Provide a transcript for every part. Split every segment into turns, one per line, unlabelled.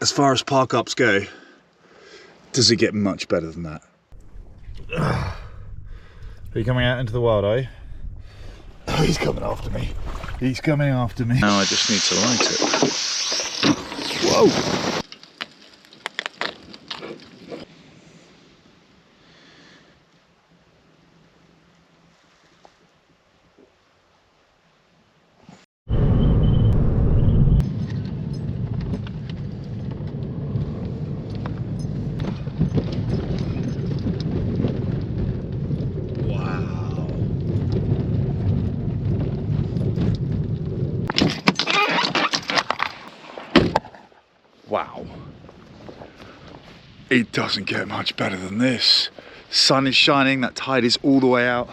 as far as park ups go, does it get much better than that?
Are you coming out into the wild, are you?
Oh, he's coming after me.
He's coming after me.
Now I just need to light it. Whoa! Wow, it doesn't get much better than this. Sun is shining, that tide is all the way out.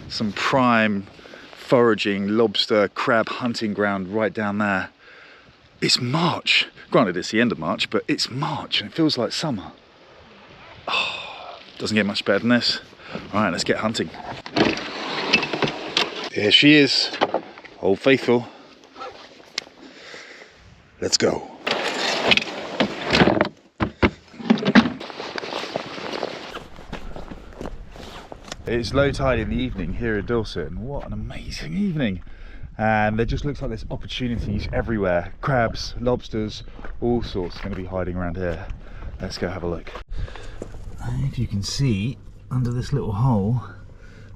Some prime foraging lobster crab hunting ground right down there. It's March. Granted, it's the end of March, but it's March and it feels like summer. Oh, doesn't get much better than this. All right, let's get hunting. Here she is, Old Faithful. Let's go. It's low tide in the evening here in Dorset, and what an amazing evening. And there just looks like there's opportunities everywhere. Crabs, lobsters, all sorts are going to be hiding around here. Let's go have a look. If you can see, under this little hole,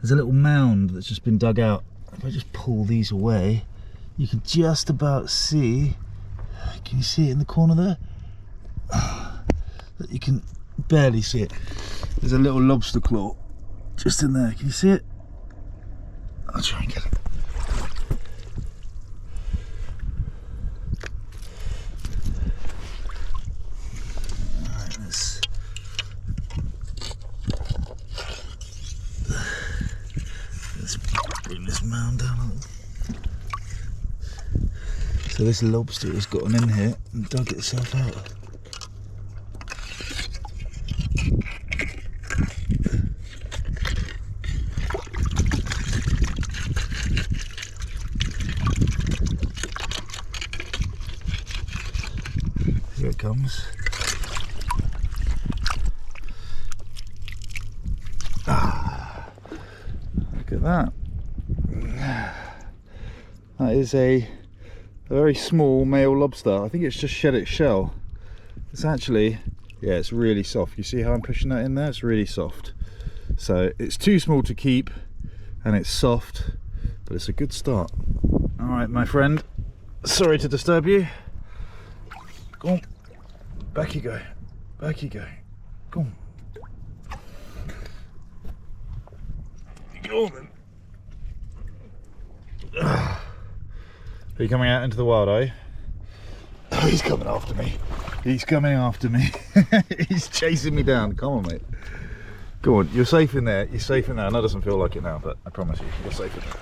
there's a little mound that's just been dug out. If I just pull these away, you can just about see, can you see it in the corner there? You can barely see it. There's a little lobster claw just in there, can you see it? I'll try and get it. Alright, let's bring this mound down a little. So this lobster has gotten in here and dug itself out. Here it comes. Ah, look at that. That is a very small male lobster. I think it's just shed its shell. It's actually, yeah, it's really soft. You see how I'm pushing that in there? It's really soft. So it's too small to keep and it's soft, but it's a good start. All right, my friend, sorry to disturb you. Go on, back you go, back you go. Go on. Go on then. Are you coming out into the wild, are you? Oh, he's coming after me. He's coming after me. He's chasing me down. Come on, mate. Go on, you're safe in there. You're safe in there. I know it doesn't feel like it now, but I promise you, you're safe in there.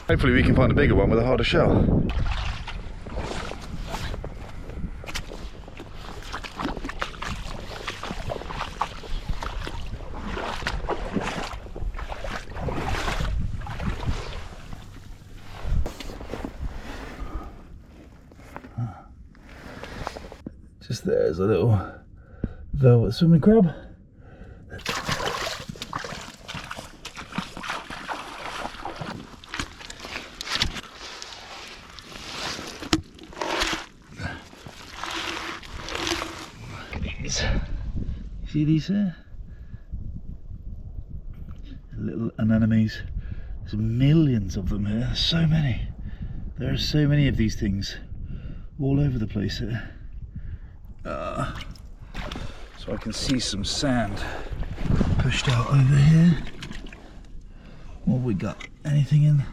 Hopefully we can find a bigger one with a harder shell. Just there's a little velvet swimming crab. These, see these here? Little anemones. There's millions of them here. There's so many. There are so many of these things all over the place here. So I can see some sand pushed out over here. What have we got? Anything in?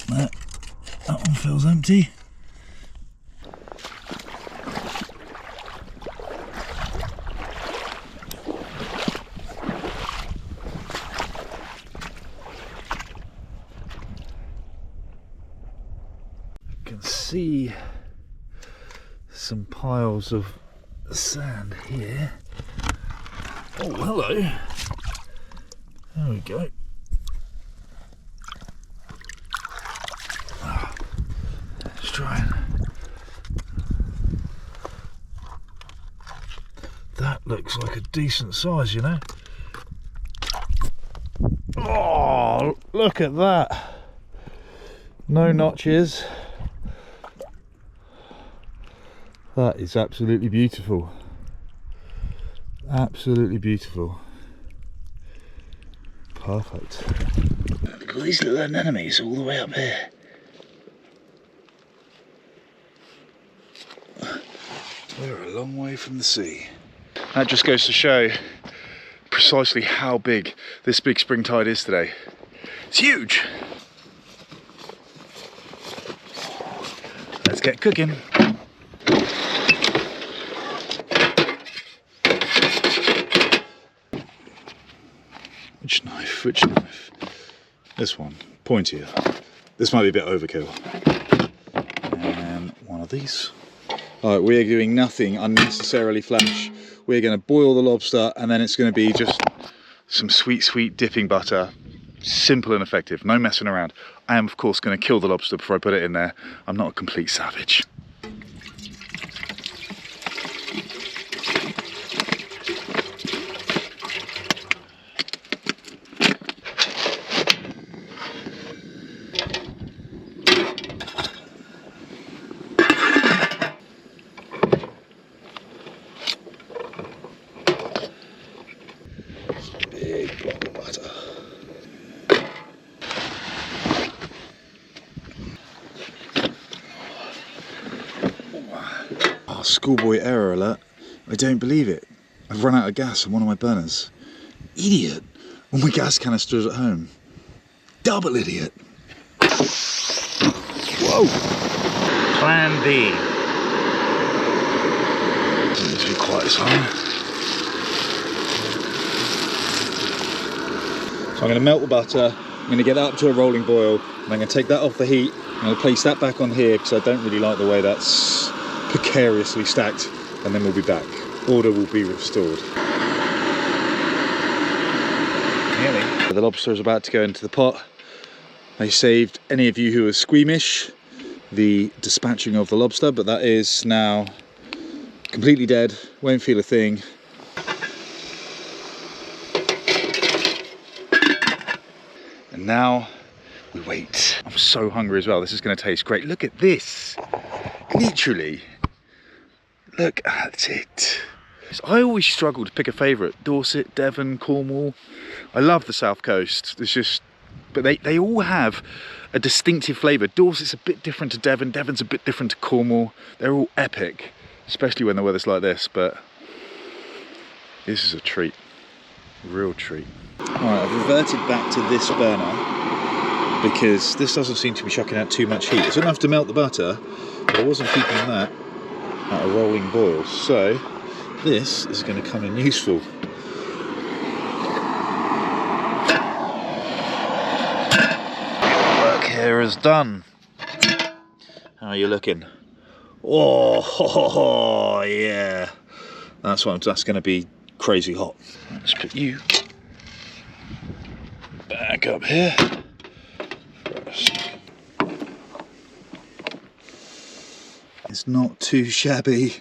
No, that one feels empty. See some piles of sand here. Oh, hello. There we go. try and... That looks like a decent size, you know. Oh, look at that. No notches. That is absolutely beautiful. Absolutely beautiful. Perfect. Look at all these little anemones all the way up here. We're a long way from the sea. That just goes to show precisely how big this big spring tide is today. It's huge. Let's get cooking. Which knife? Which knife? This one, pointier. This might be a bit overkill. And one of these. Alright, we are doing nothing unnecessarily flash. We're going to boil the lobster and then it's going to be just some sweet, sweet dipping butter. Simple and effective, no messing around. I am of course going to kill the lobster before I put it in there. I'm not a complete savage. Big block of butter. Oh, schoolboy error alert. I don't believe it. I've run out of gas on one of my burners. Idiot. All my gas canisters at home. Double idiot. Whoa.
Plan B.
Doesn't need to be quite as high. So I'm going to melt the butter, I'm going to get that up to a rolling boil, and I'm going to take that off the heat, I'm going to place that back on here because I don't really like the way that's precariously stacked, and then we'll be back. Order will be restored.
Nearly.
The lobster is about to go into the pot. I saved any of you who are squeamish the dispatching of the lobster, but that is now completely dead, won't feel a thing. And now we wait. I'm so hungry as well. This is going to taste great. Look at this. Literally. Look at it. I always struggle to pick a favourite. Dorset, Devon, Cornwall. I love the south coast. It's just, but they all have a distinctive flavour. Dorset's a bit different to Devon. Devon's a bit different to Cornwall. They're all epic, especially when the weather's like this. But this is a treat. Real treat. Alright, I've reverted back to this burner because this doesn't seem to be chucking out too much heat. It's enough to melt the butter, but I wasn't keeping that at a rolling boil. So this is going to come in useful. Work here is done. How are you looking? Oh, yeah. That's going to be crazy hot. Let's put you back up here first. It's not too shabby.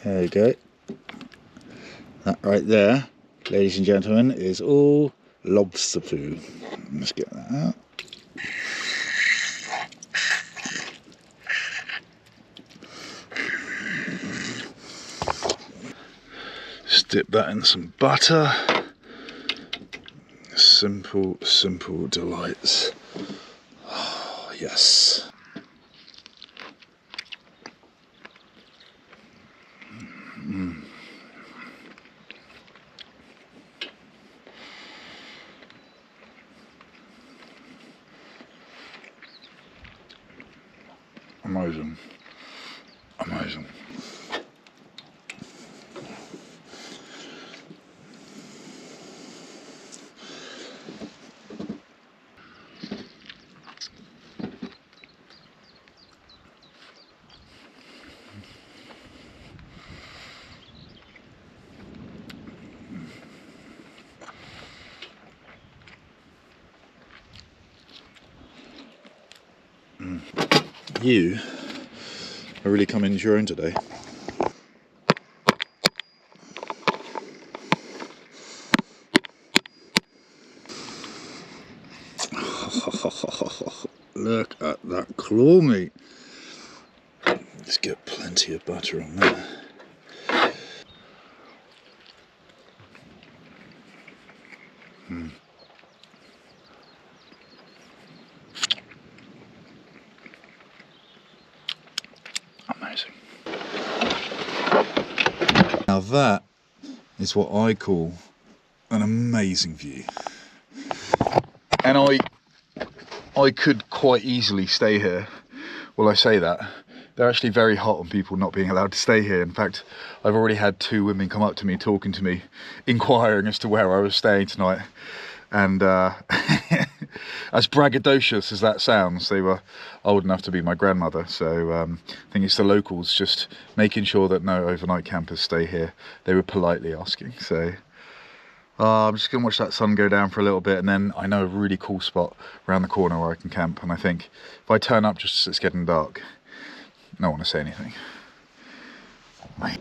There you go. That right there, ladies and gentlemen, is all lobster poo. Let's get that out. Dip that in some butter. Simple, simple delights. Oh, yes. Mm. Amazing. Amazing. You are really coming into your own today. Look at that claw meat. Let's get plenty of butter on that. Amazing. Now that is what I call an amazing view. And I could quite easily stay here. Well, I say that. They're actually very hot on people not being allowed to stay here. In fact, I've already had 2 women come up to me, talking to me, inquiring as to where I was staying tonight. And as braggadocious as that sounds, they were old enough to be my grandmother. So I think it's the locals just making sure that no overnight campers stay here. They were politely asking. So I'm just going to watch that sun go down for a little bit, and then I know a really cool spot around the corner where I can camp. And I think if I turn up just as it's getting dark, no one will say anything. Mate.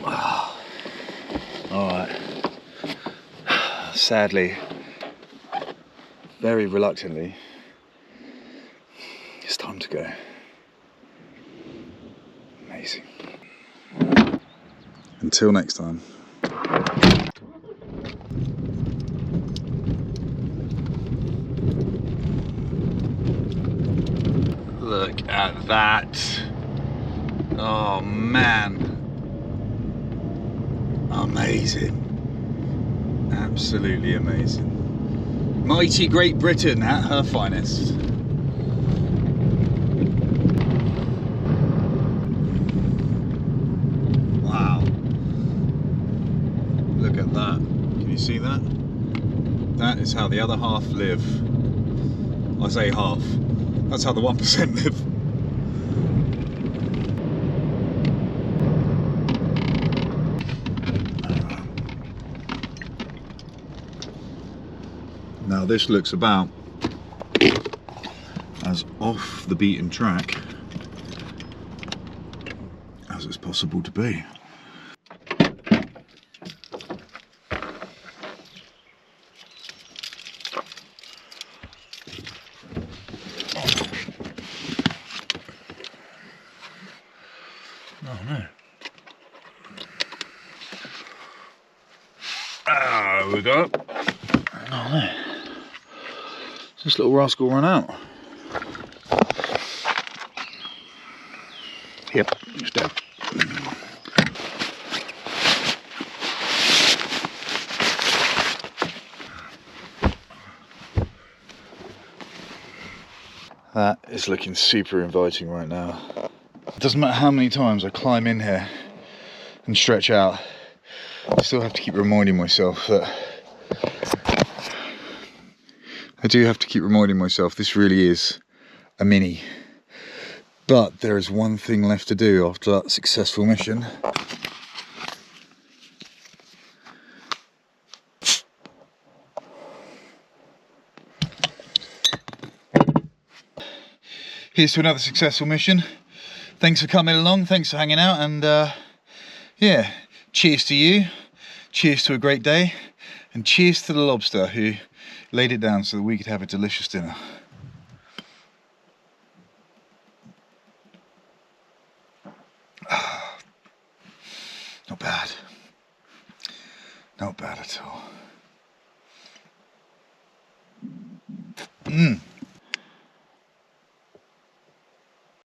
Wow. All right. Sadly, very reluctantly, it's time to go. Amazing. Until next time. Look at that. Oh man. Amazing. Absolutely amazing. Mighty Great Britain at her finest. Wow. Look at that. Can you see that? That is how the other half live. I say half. That's how the 1% live. Now this looks about as off the beaten track as it's possible to be. Oh no. There we go. Oh no. This little rascal run out. Yep, he's dead. That is looking super inviting right now. It doesn't matter how many times I climb in here and stretch out, I still have to keep reminding myself that this really is a mini. But there is one thing left to do after that successful mission. Here's to another successful mission. Thanks for coming along, thanks for hanging out, and yeah, cheers to you, cheers to a great day, and cheers to the lobster who laid it down so that we could have a delicious dinner. Not bad. Not bad at all.